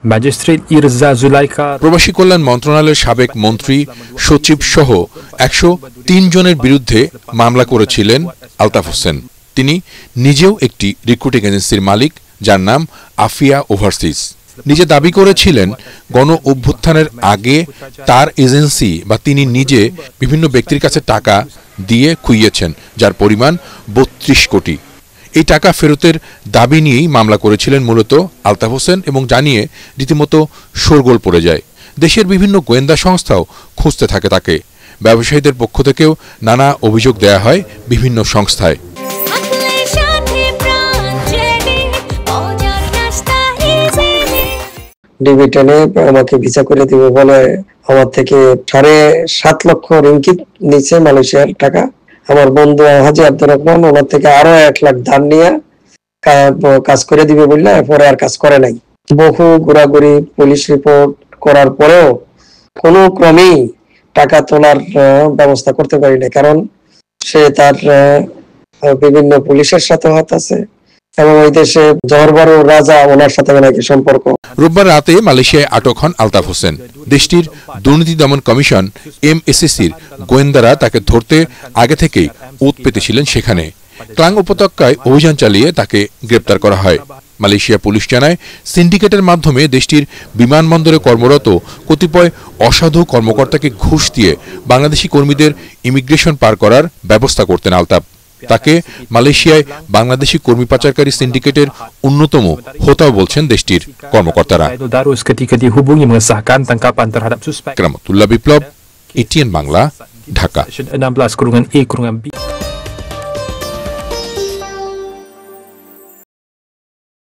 Magistrate ইরজা Zulaikha প্রবাসী কল্যাণ মন্ত্রণালয়ের সাবেক মন্ত্রী সচিব সহ 103 জনের বিরুদ্ধে মামলা করেছিলেন আলতাফ হোসেন। তিনি নিজেও একটি রিক্রুটিং এজেন্সির মালিক, যার নাম আফিয়া ওভারসিজ। নিজে দাবি করেছিলেন গণ অভ্যুত্থানের আগে তার এজেন্সি বা তিনি নিজে বিভিন্ন ব্যক্তির কাছে টাকা দিয়ে খুইয়েছেন, যার পরিমাণ 32 কোটি। এই টাকা ফেরতের দাবি নিয়েই মামলা করেছিলেন মূলত আলতাফ হোসেন, এবং জানিয়ে রীতিমতো শোরগোল পড়ে যায়। দেশের বিভিন্ন গোয়েন্দা সংস্থাও খুঁজতে থাকে তাকে। ব্যবসায়ীদের পক্ষ থেকেও নানা অভিযোগ দেয়া হয় বিভিন্ন সংস্থায়। ডিবিটেনে আমাকে ভিসা করে দিবে বলে আমার থেকে 7.5 লক্ষ রিঙ্গিত নিচে মালয়েশিয়ার টাকা। আমার বন্ধু হাজি আব্দুর রহমান ওনার থেকে আরো 1 লাখ ধার নিয়ে কাজ করে দিবে বললে পরে আর কাজ করে নাই। বহু ঘোরাঘুরি, পুলিশ রিপোর্ট করার পরেও কোনো ক্রমেই টাকা তোলার ব্যবস্থা করতে পারি না, কারণ সে তার বিভিন্ন পুলিশের সাথে হাত আছে এবং ওই দেশে জহরবারু রাজা ওনার সাথে নাকি সম্পর্ক। রোববার রাতে মালয়েশিয়ায় আটক হন আলতাফ হোসেন। দেশটির দুর্নীতি দমন কমিশন MSSCর গোয়েন্দারা তাকে ধরতে আগে থেকেই ওত পেতেছিলেন সেখানে। ক্লাং উপত্যকায় অভিযান চালিয়ে তাকে গ্রেপ্তার করা হয়। মালয়েশিয়া পুলিশ জানায়, সিন্ডিকেটের মাধ্যমে দেশটির বিমানবন্দরে কর্মরত কতিপয় অসাধু কর্মকর্তাকে ঘুষ দিয়ে বাংলাদেশি কর্মীদের ইমিগ্রেশন পার করার ব্যবস্থা করতেন আলতাফ। তাকে মালয়েশিয়ায় বাংলাদেশি কর্মী পাচারকারী সিন্ডিকেটের অন্যতম হোতাও বলছেন দেশটির কর্মকর্তারা। কেরামতুল্লাহ বিপ্লব, ATN বাংলা, ঢাকা।